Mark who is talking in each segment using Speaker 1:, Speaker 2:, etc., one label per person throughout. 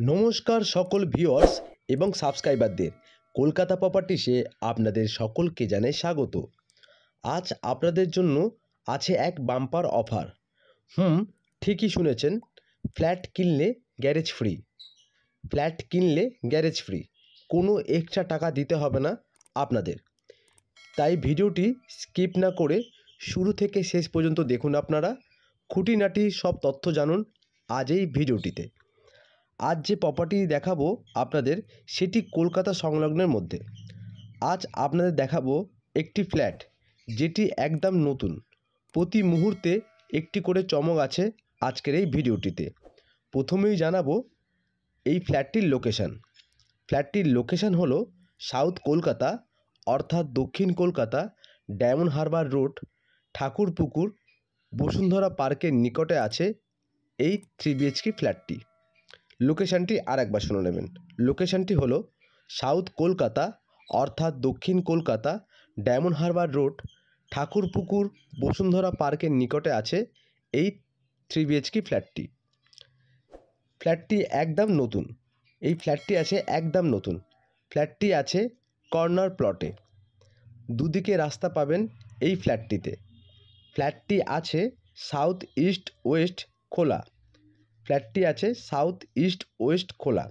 Speaker 1: নমস্কার সকল ভিউয়ার্স এবং সাবস্ক্রাইবারদের। কলকাতা প্রপার্টিসে আপনাদের সকলকে জানাই স্বাগত। আজ আপনাদের জন্য আছে এক বাম্পার অফার। ঠিকই শুনেছেন, ফ্ল্যাট কিনলে গ্যারেজ ফ্রি। ফ্ল্যাট কিনলে গ্যারেজ ফ্রি, কোনো এক্সট্রা টাকা দিতে হবে না আপনাদের। তাই ভিডিওটি স্কিপ না করে শুরু থেকে শেষ পর্যন্ত দেখুন। আপনারা খুঁটিনাটি সব তথ্য জানুন আজ এই ভিডিওটিতে। আজ যে প্রপার্টি দেখাবো আপনাদের, সেটি কলকাতা সংলগ্নের মধ্যে। আজ আপনাদের দেখাবো একটি ফ্ল্যাট যেটি একদম নতুন। প্রতি মুহূর্তে একটি করে চমক আছে আজকের এই ভিডিওটিতে। প্রথমেই জানাবো এই ফ্ল্যাটটির লোকেশান। ফ্ল্যাটটির লোকেশান হলো সাউথ কলকাতা, অর্থাৎ দক্ষিণ কলকাতা, ডায়মন্ড হারবার রোড, ঠাকুরপুকুর, বসুন্ধরা পার্কের নিকটে আছে এই 3 BHK ফ্ল্যাটটি। লোকেশানটি আর একবার শুনে নেবেন। লোকেশানটি হলো সাউথ কলকাতা, অর্থাৎ দক্ষিণ কলকাতা, ডায়মন্ড হারবার রোড, ঠাকুরপুকুর, বসুন্ধরা পার্কের নিকটে আছে এই 3 BHK ফ্ল্যাটটি। ফ্ল্যাটটি একদম নতুন। এই ফ্ল্যাটটি আছে একদম নতুন। ফ্ল্যাটটি আছে কর্নার প্লটে। দুদিকে রাস্তা পাবেন এই ফ্ল্যাটটিতে। ফ্ল্যাটটি আছে সাউথ ইস্ট ওয়েস্ট খোলা। ফ্ল্যাটটি আছে সাউথ ইস্ট ওয়েস্ট খোলা,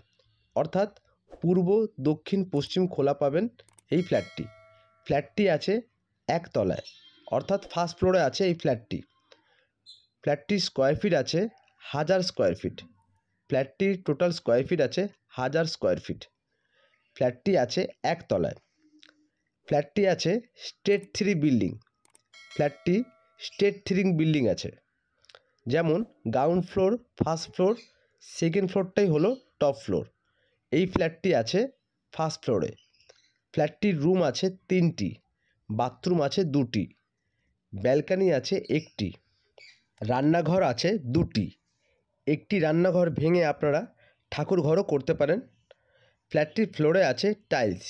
Speaker 1: অর্থাৎ পূর্ব দক্ষিণ পশ্চিম খোলা পাবেন এই ফ্ল্যাটটি। ফ্ল্যাটটি আছে একতলায়, অর্থাৎ ফার্স্ট ফ্লোরে আছে এই ফ্ল্যাটটি। ফ্ল্যাটটির স্কোয়ার ফিট আছে 1000 স্কোয়ার ফিট। ফ্ল্যাটটির টোটাল স্কোয়ার ফিট আছে 1000 স্কোয়ার ফিট। ফ্ল্যাটটি আছে একতলায়। ফ্ল্যাটটি আছে স্টেট 3 বিল্ডিং। ফ্ল্যাটটি স্টেট 3 বিল্ডিং আছে, যেমন ground floor, first floor, second ফ্লোরটাই হলো টপ ফ্লোর। এই ফ্ল্যাটটি আছে ফার্স্ট ফ্লোরে। ফ্ল্যাটটির রুম আছে 3টি, বাথরুম আছে 2টি, ব্যালকানি আছে 1টি, রান্নাঘর আছে 2টি। একটি রান্নাঘর ভেঙে আপনারা ঠাকুর ঘরও করতে পারেন। ফ্ল্যাটটির ফ্লোরে আছে টাইলস।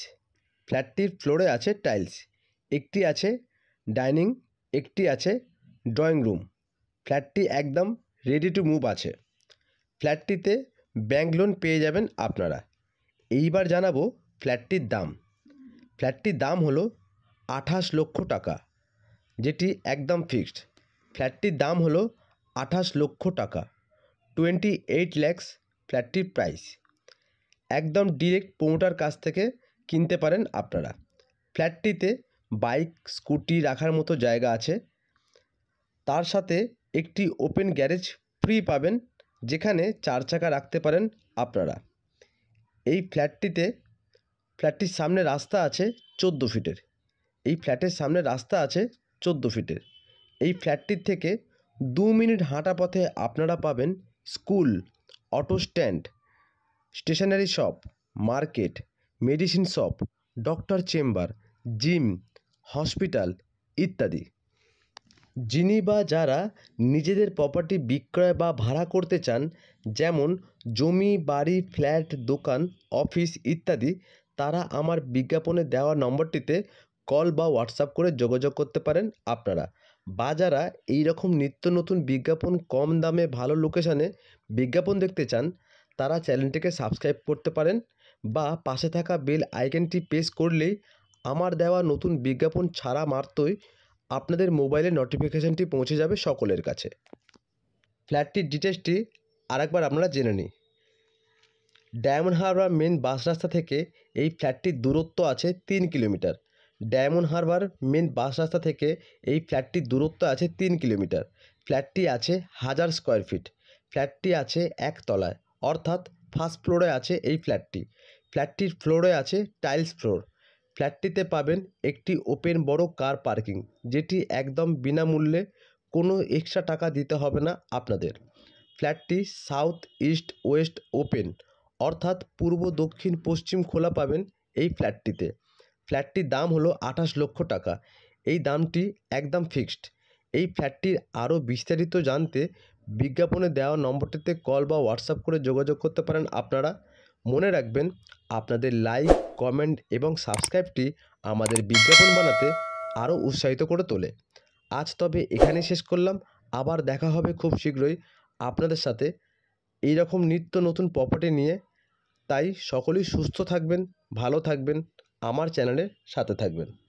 Speaker 1: ফ্ল্যাটটির ফ্লোরে আছে টাইলস। একটি আছে ডাইনিং, একটি আছে ড্রয়িং রুম। ফ্ল্যাটটি একদম রেডি টু মুভ আছে। ফ্ল্যাটটিতে ব্যাংক লোন পেয়ে যাবেন আপনারা। এইবার জানাবো ফ্ল্যাটটির দাম। ফ্ল্যাটটির দাম হলো 28 লক্ষ টাকা, যেটি একদম ফিক্সড। ফ্ল্যাটটির দাম হলো 28 লক্ষ টাকা, 28 lakhs ফ্ল্যাটটির প্রাইস। একদম ডিরেক্ট প্রমোটার কাছ থেকে কিনতে পারেন আপনারা। ফ্ল্যাটটিতে বাইক, স্কুটি রাখার মতো জায়গা আছে। তার সাথে একটি ওপেন গ্যারেজ ফ্রি পাবেন, যেখানে 4 চাকা রাখতে পারেন আপনারা। এই ফ্ল্যাটটির সামনে রাস্তা আছে 14 ফিটের। এই ফ্ল্যাটের সামনে রাস্তা আছে 14 ফিটের। এই ফ্ল্যাটটির থেকে 2 মিনিট হাঁটা পথে আপনারা পাবেন school, auto stand, stationery shop, market, medicine shop, doctor chamber, gym, hospital ইত্যাদি। যিনি বা যারা নিজেদের প্রপার্টি বিক্রয় বা ভাড়া করতে চান, যেমন জমি, বাড়ি, ফ্ল্যাট, দোকান, অফিস ইত্যাদি, তারা আমার বিজ্ঞাপনে দেওয়া নম্বরটিতে কল বা হোয়াটসঅ্যাপ করে যোগাযোগ করতে পারেন আপনারা। বা যারা এইরকম নিত্য নতুন বিজ্ঞাপন, কম দামে ভালো লোকেশানে বিজ্ঞাপন দেখতে চান, তারা চ্যানেলটিকে সাবস্ক্রাইব করতে পারেন বা পাশে থাকা বেল আইকনটি প্রেস করলেই আমার দেওয়া নতুন বিজ্ঞাপন ছাড়া মাত্রই আপনাদের মোবাইলে নোটিফিকেশানটি পৌঁছে যাবে সকলের কাছে। ফ্ল্যাটটির ডিটেলসটি আরেকবার আপনারা জেনে নিই। ডায়মন্ড হারবার মেন বাস রাস্তা থেকে এই ফ্ল্যাটটির দূরত্ব আছে 3 kilometre. Diamond Harbour main bus রাস্তা থেকে এই ফ্ল্যাটটির দূরত্ব আছে 3 কিলোমিটার। ফ্ল্যাটটি আছে 1000 স্কোয়ার ফিট। ফ্ল্যাটটি আছে একতলায়, অর্থাৎ ফার্স্ট ফ্লোরে আছে এই ফ্ল্যাটটি। ফ্ল্যাটটির ফ্লোরে আছে টাইলস ফ্লোর। ফ্ল্যাটটিতে পাবেন একটি ওপেন বড় কার পার্কিং, যেটি একদম বিনামূল্যে, কোনো এক্সট্রা টাকা দিতে হবে না আপনাদের। ফ্ল্যাটটি সাউথ ইস্ট ওয়েস্ট ওপেন, অর্থাৎ পূর্ব দক্ষিণ পশ্চিম খোলা পাবেন এই ফ্ল্যাটটিতে। ফ্ল্যাটটির দাম হলো 28 লক্ষ টাকা। এই দামটি একদম ফিক্সড। এই ফ্ল্যাটটির আরও বিস্তারিত জানতে বিজ্ঞাপনে দেওয়া নম্বরটিতে কল বা হোয়াটসঅ্যাপ করে যোগাযোগ করতে পারেন আপনারা। মনে রাখবেন, আপনাদের লাইক, কমেন্ট এবং সাবস্ক্রাইবটি আমাদের বিজ্ঞাপন বানাতে আরও উৎসাহিত করে তোলে। আজ তবে এখানেই শেষ করলাম। আবার দেখা হবে খুব শীঘ্রই আপনাদের সাথে এইরকম নিত্য নতুন প্রপার্টি নিয়ে। তাই সকলেই সুস্থ থাকবেন, ভালো থাকবেন, আমার চ্যানেলের সাথে থাকবেন।